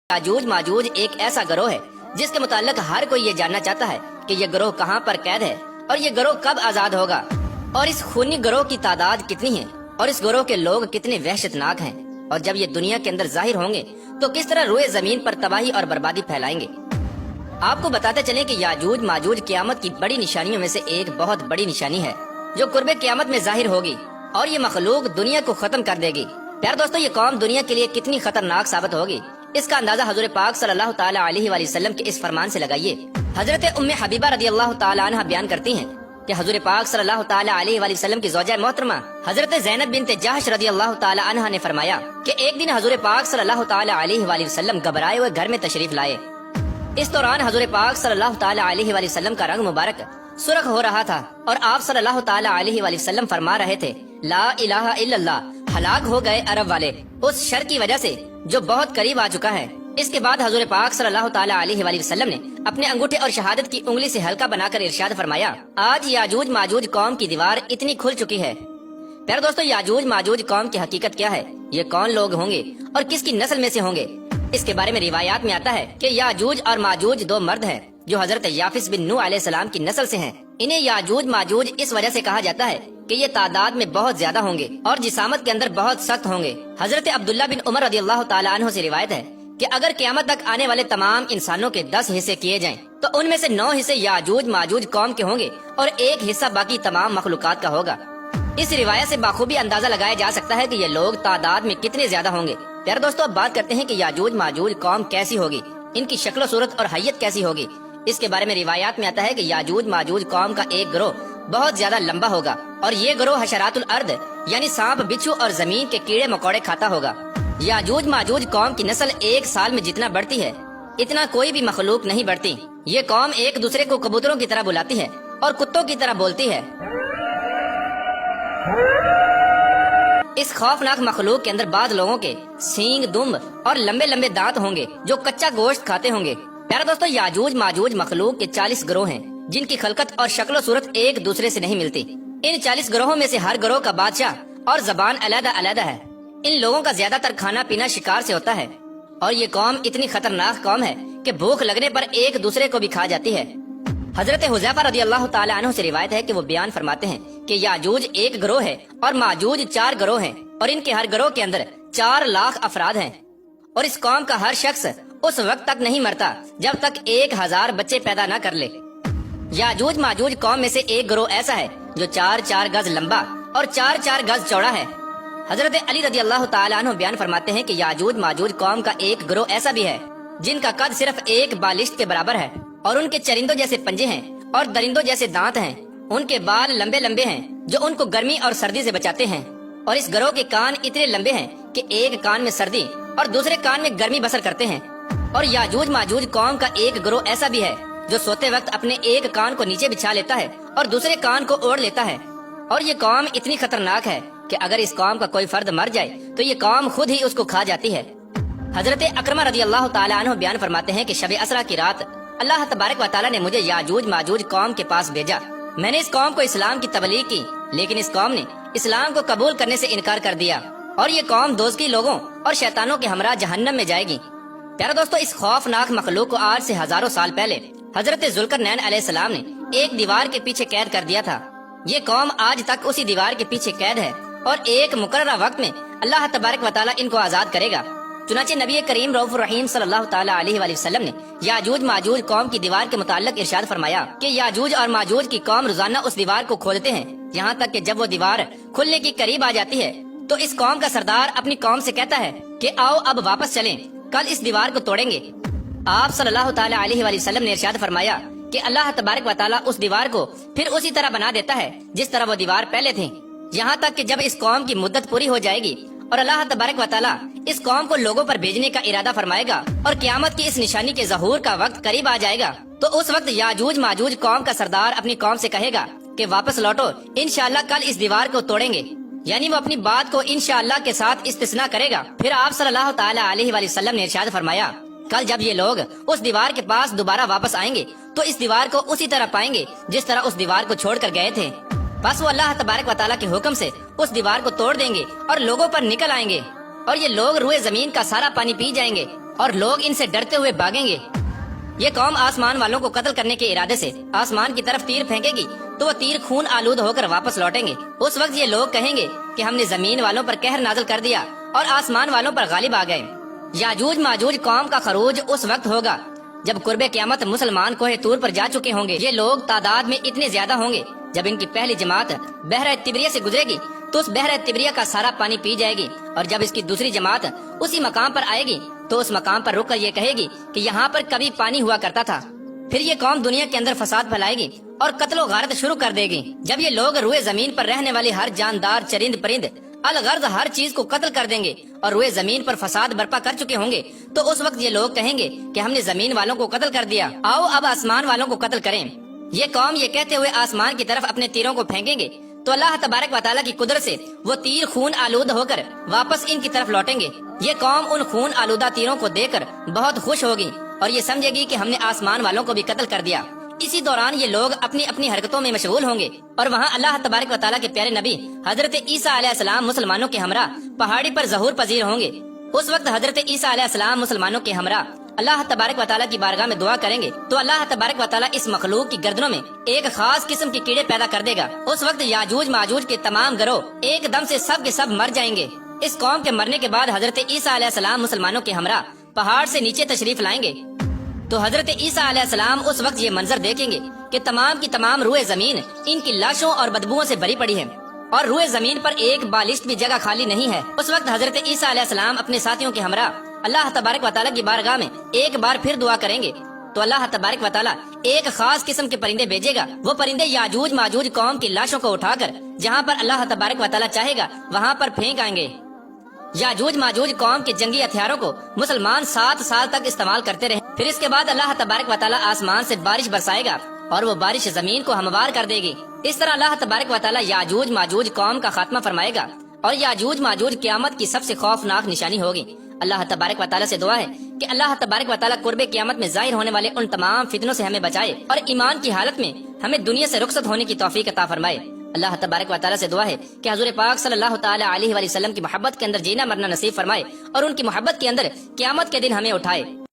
याजूज माजूज एक ऐसा गरोह है जिसके मुताल्लिक हर कोई ये जानना चाहता है कि ये गरोह कहाँ पर कैद है और ये गरोह कब आजाद होगा, और इस खूनी गरोह की तादाद कितनी है और इस गरोह के लोग कितने वहशतनाक हैं, और जब ये दुनिया के अंदर जाहिर होंगे तो किस तरह रोए जमीन पर तबाही और बर्बादी फैलाएंगे। आपको बताते चले कि याजूज माजूज क़यामत की बड़ी निशानियों में से एक बहुत बड़ी निशानी है जो कुर्बे क़यामत में जाहिर होगी और ये मखलूक दुनिया को खत्म कर देगी। प्यारे दोस्तों, ये कौम दुनिया के लिए कितनी खतरनाक साबित होगी, इसका अंदाजा हजूर पाक सल्लल्लाहु ताला अलैहि वसल्लम के इस फरमान से लगाइए। हजरत उम्मे हबीबा रदियल्लाहु ताला अन्हा बयान करती हैं कि हजूर पाक सल्लल्लाहु ताला अलैहि वसल्लम की ज़ौजा मोहतरमा हजरत ज़ैनब बिन्त जहश रदियल्लाहु ताला अन्हा ने फरमाया कि एक दिन हजूर पाक सल्लल्लाहु ताला अलैहि वसल्लम घबराए हुए घर में तशरीफ लाए। इस दौरान हजूर पाक सल्लल्लाहु ताला अलैहि वसल्लम का रंग मुबारक सुर्ख हो रहा था और आप सल्लल्लाहु ताला अलैहि वसल्लम फरमा रहे थे, ला इलाहा इल्लल्लाह, हलाक हो गए अरब वाले उस शर की वजह से जो बहुत करीब आ चुका है। इसके बाद हजूर पाक सल्लल्लाहु ताला अलैहि वसल्लम ने अपने अंगूठे और शहादत की उंगली से हल्का बनाकर इरशाद फरमाया, आज याजूज माजूज कौम की दीवार इतनी खुल चुकी है। प्यारे दोस्तों, याजूज माजूज कौम की हकीकत क्या है, ये कौन लोग होंगे और किसकी नस्ल में से होंगे, इसके बारे में रिवायात में आता है कि याजूज और माजूज दो मर्द हैं जो हजरत याफिस बिन नूह अलैहिस्सलाम की नस्ल से हैं। इन्हें याजूज माजूज इस वजह से कहा जाता है कि ये तादाद में बहुत ज्यादा होंगे और जिसामत के अंदर बहुत सख्त होंगे। हजरत अब्दुल्ला बिन उमर रदियल्लाहु ताला अन्हु से रिवायत है कि अगर क़यामत तक आने वाले तमाम इंसानों के 10 हिस्से किए जाएं, तो उनमें से 9 हिस्से याजूज माजूज कौम के होंगे और 1 हिस्सा बाकी तमाम मखलूकात का होगा। इस रिवायत से बाखूबी अंदाजा लगाया जा सकता है कि ये लोग तादाद में कितने ज्यादा होंगे। प्यारे दोस्तों, अब बात करते हैं कि याजूज माजूज कौम कैसी होगी, इनकी शक्ल सूरत और हैयत कैसी होगी। इसके बारे में रिवायात में आता है कि याजूज माजूज कौम का एक गिरोह बहुत ज्यादा लंबा होगा और ये गिरोह हशरातुल अर्द यानी सांप बिच्छू और जमीन के कीड़े मकोड़े खाता होगा। याजूज माजूज कौम की नस्ल 1 साल में जितना बढ़ती है इतना कोई भी मखलूक नहीं बढ़ती। ये कौम एक दूसरे को कबूतरों की तरह बुलाती है और कुत्तों की तरह बोलती है। इस खौफनाक मखलूक के अंदर बाद लोगों के सींग दुम और लंबे लंबे दांत होंगे जो कच्चा गोश्त खाते होंगे। प्यारे दोस्तों, याजूज माजूज मखलूक के 40 गिरोह हैं जिनकी खलकत और शक्ल सूरत एक दूसरे से नहीं मिलती। इन 40 गिरोहों में से हर गिरोह का बादशाह और जबान अलग अलग है। इन लोगों का ज्यादातर खाना पीना शिकार से होता है और ये कौम इतनी खतरनाक कौम है कि भूख लगने पर एक दूसरे को भी खा जाती है। हजरत हुज़ैफा रदियल्लाहु ताला अन्हु से रिवायत है कि वो बयान फरमाते हैं कि याजूज एक गिरोह है और माजूज 4 गिरोह हैं और इनके हर गिरोह के अंदर 4 लाख अफराद हैं और इस कौम का हर शख्स उस वक्त तक नहीं मरता जब तक 1000 बच्चे पैदा न कर ले। याजूज माजूज कौम में से एक गिरोह ऐसा है जो 4-4 गज लंबा और 4-4 गज चौड़ा है। हजरत अली रदियल्लाहु ताला अन्हु बयान फरमाते हैं कि याजूज माजूज कौम का एक गिरोह ऐसा भी है जिनका कद सिर्फ एक बालिश्त के बराबर है और उनके चरिंदों जैसे पंजे हैं और दरिंदों जैसे दांत हैं। उनके बाल लंबे लंबे हैं जो उनको गर्मी और सर्दी से बचाते हैं और इस गिरोह के कान इतने लंबे हैं कि एक कान में सर्दी और दूसरे कान में गर्मी बसर करते हैं। और याजूज माजूज कौम का एक गिरोह ऐसा भी है जो सोते वक्त अपने एक कान को नीचे बिछा लेता है और दूसरे कान को ओढ़ लेता है। और ये कौम इतनी खतरनाक है कि अगर इस कौम का कोई फर्द मर जाए तो ये कौम खुद ही उसको खा जाती है। हजरत अकरमा रदियल्लाहु ताला अन्हु बयान फरमाते हैं कि शब असरा की रात अल्लाह तबारक व तआला ने मुझे याजूज माजूज कौम के पास भेजा। मैंने इस कौम को इस्लाम की तबलीग की, लेकिन इस कौम ने इस्लाम को कबूल करने से इनकार कर दिया और ये कौम दोज़की लोगों और शैतानों के हमरा जहन्नम में जाएगी। प्यारे दोस्तों, इस खौफनाक मखलूक को आज से हजारों साल पहले हजरत जुल्करनैन अलैहिस्सलाम ने एक दीवार के पीछे कैद कर दिया था। ये कौम आज तक उसी दीवार के पीछे कैद है और एक मुकर्ररा वक्त में अल्लाह तबारक व तआला इनको आजाद करेगा। चुनाचे नबी करीम रऊफुर रहीम सल्लल्लाहु ताला अलैहि वसल्लम ने याजूज माजूज कौम की दीवार के मुताल्लिक इरशाद फरमाया कि याजूज और माजूज की कौम रोजाना उस दीवार को खोलते हैं, यहाँ तक कि जब वो दीवार खुलने की करीब आ जाती है तो इस कौम का सरदार अपनी कौम से कहता है कि आओ अब वापस चलें, कल इस दीवार को तोड़ेंगे। आप सल्लल्लाहु ताला अलैहि वसल्लम ने इरशाद फरमाया कि अल्लाह तबारक व तआला उस दीवार को फिर उसी तरह बना देता है जिस तरह वो दीवार पहले थी, यहाँ तक कि जब इस कौम की मुद्दत पूरी हो जाएगी और अल्लाह तबारक व तआला इस कौम को लोगों पर भेजने का इरादा फरमाएगा और क़यामत की इस निशानी के ज़हूर का वक्त करीब आ जाएगा, तो उस वक्त याजूज माजूज कौम का सरदार अपनी कौम से कहेगा कि वापस लौटो, इंशाअल्लाह कल इस दीवार को तोड़ेंगे। यानी वो अपनी बात को इंशाअल्लाह के साथ इस्तिस्ना करेगा। फिर आप सल्लल्लाहु ताला अलैहि वसल्लम ने इरशाद फरमाया, कल जब ये लोग उस दीवार के पास दोबारा वापस आएंगे तो इस दीवार को उसी तरह पाएंगे जिस तरह उस दीवार को छोड़ कर गए थे। बस वो अल्लाह तबारक व तआला के हुक्म से उस दीवार को तोड़ देंगे और लोगों पर निकल आएंगे। اور یہ لوگ روئے زمین کا سارا پانی پی جائیں گے اور لوگ ان سے ڈرتے ہوئے بھاگیں گے۔ یہ قوم آسمان والوں کو قتل کرنے کے ارادے سے آسمان کی طرف تیر پھینکے گی تو وہ تیر خون آلود ہو کر واپس لوٹیں گے۔ اس وقت یہ لوگ کہیں گے کہ ہم نے زمین والوں پر قہر نازل کر دیا اور آسمان والوں پر غالب آ گئے۔ یاجوج ماجوج قوم کا خروج اس وقت ہوگا جب قرب قیامت مسلمان کوہ طور پر جا چکے ہوں گے۔ یہ لوگ تعداد میں اتنے زیادہ ہوں گے، جب ان کی پہلی جماعت بحر تبریہ سے گزرے گی تو اس بحر تبریہ کا سارا پانی پی جائے گی، اور جب اس کی دوسری جماعت اسی مقام پر آئے گی تو اس مقام پر رک کر یہ کہے گی کہ یہاں پر کبھی پانی ہوا کرتا تھا۔ پھر یہ قوم دنیا کے اندر فساد پھیلائے گی اور قتل و غارت شروع کر دے گی۔ جب یہ لوگ روئے زمین پر رہنے والے ہر جاندار چرند پرند الغرض ہر چیز کو قتل کر دیں گے اور روئے زمین پر فساد برپا کر چکے ہوں گے تو اس وقت یہ لوگ کہیں گے کہ ہم نے زمین والوں کو قتل کر دیا، آؤ اب آسمان والوں کو قتل کریں۔ یہ قوم یہ کہتے ہوئے آسمان کی طرف اپنے تیروں کو پھینکیں گے تو اللہ تبارک و تعالیٰ کی قدرت سے وہ تیر خون آلود ہو کر واپس ان کی طرف لوٹیں گے۔ یہ قوم ان خون آلودہ تیروں کو دیکھ کر بہت خوش ہوگی اور یہ سمجھے گی کہ ہم نے آسمان والوں کو بھی قتل کر دیا۔ اسی دوران یہ لوگ اپنی اپنی حرکتوں میں مشغول ہوں گے اور وہاں اللہ تبارک و تعالیٰ کے پیارے نبی حضرت عیسیٰ علیہ السلام مسلمانوں کے ہمراہ پہاڑی پر ظہور پذیر ہوں گے۔ اس وقت حضرت عیسیٰ علیہ السلام مسلمانوں کے ہمراہ اللہ تبارک و تعالیٰ کی بارگاہ میں دعا کریں گے تو اللہ تبارک و تعالیٰ اس مخلوق کی گردنوں میں ایک خاص قسم کے کیڑے پیدا کر دے گا۔ اس وقت یاجوج ماجوج کے تمام گروہ ایک دم سے سب کے سب مر جائیں گے۔ اس قوم کے مرنے کے بعد حضرت عیسیٰ علیہ السلام مسلمانوں کے ہمراہ پہاڑ سے نیچے تشریف لائیں گے تو حضرت عیسیٰ علیہ السلام اس وقت یہ منظر دیکھیں گے کہ تمام کی تمام روئے زمین ان کی لاشوں اور بدبوؤں سے بھری پڑی ہے اور روئے زمین پر ایک بالشت بھی جگہ خالی نہیں ہے۔ اس وقت حضرت عیسیٰ علیہ السلام اپنے ساتھیوں کے ہمراہ اللہ تبارک و تعالیٰ کی بارگاہ میں ایک بار پھر دعا کریں گے تو اللہ تبارک و تعالیٰ ایک خاص قسم کے پرندے بھیجے گا۔ وہ پرندے یاجوج ماجوج قوم کی لاشوں کو اٹھا کر جہاں پر اللہ تبارک و تعالیٰ چاہے گا وہاں پر پھینک آئیں گے۔ یاجوج ماجوج قوم کے جنگی ہتھیاروں کو مسلمان 7 سال تک استعمال کرتے رہے، پھر اس کے بعد اللہ تبارک و تعالیٰ آسمان سے بارش برسائے گا اور وہ بارش زمین کو ہموار کر دے گی۔ اس طرح اللہ تبارک و تعالیٰ یاجوج ماجوج قوم کا خاتمہ فرمائے گا اور یاجوج ماجوج قیامت کی سب سے خوفناک نشانی ہوگی۔ اللہ تبارک و تعالیٰ سے دعا ہے کہ اللہ تبارک و تعالیٰ قرب قیامت میں ظاہر ہونے والے ان تمام فتنوں سے ہمیں بچائے اور ایمان کی حالت میں ہمیں دنیا سے رخصت ہونے کی توفیق عطا فرمائے۔ اللہ تبارک و تعالیٰ سے دعا ہے کہ حضور پاک صلی اللہ تعالی علیہ وآلہ وسلم کی محبت کے اندر جینا مرنا نصیب فرمائے اور ان کی محبت کے اندر قیامت کے دن ہمیں اٹھائے۔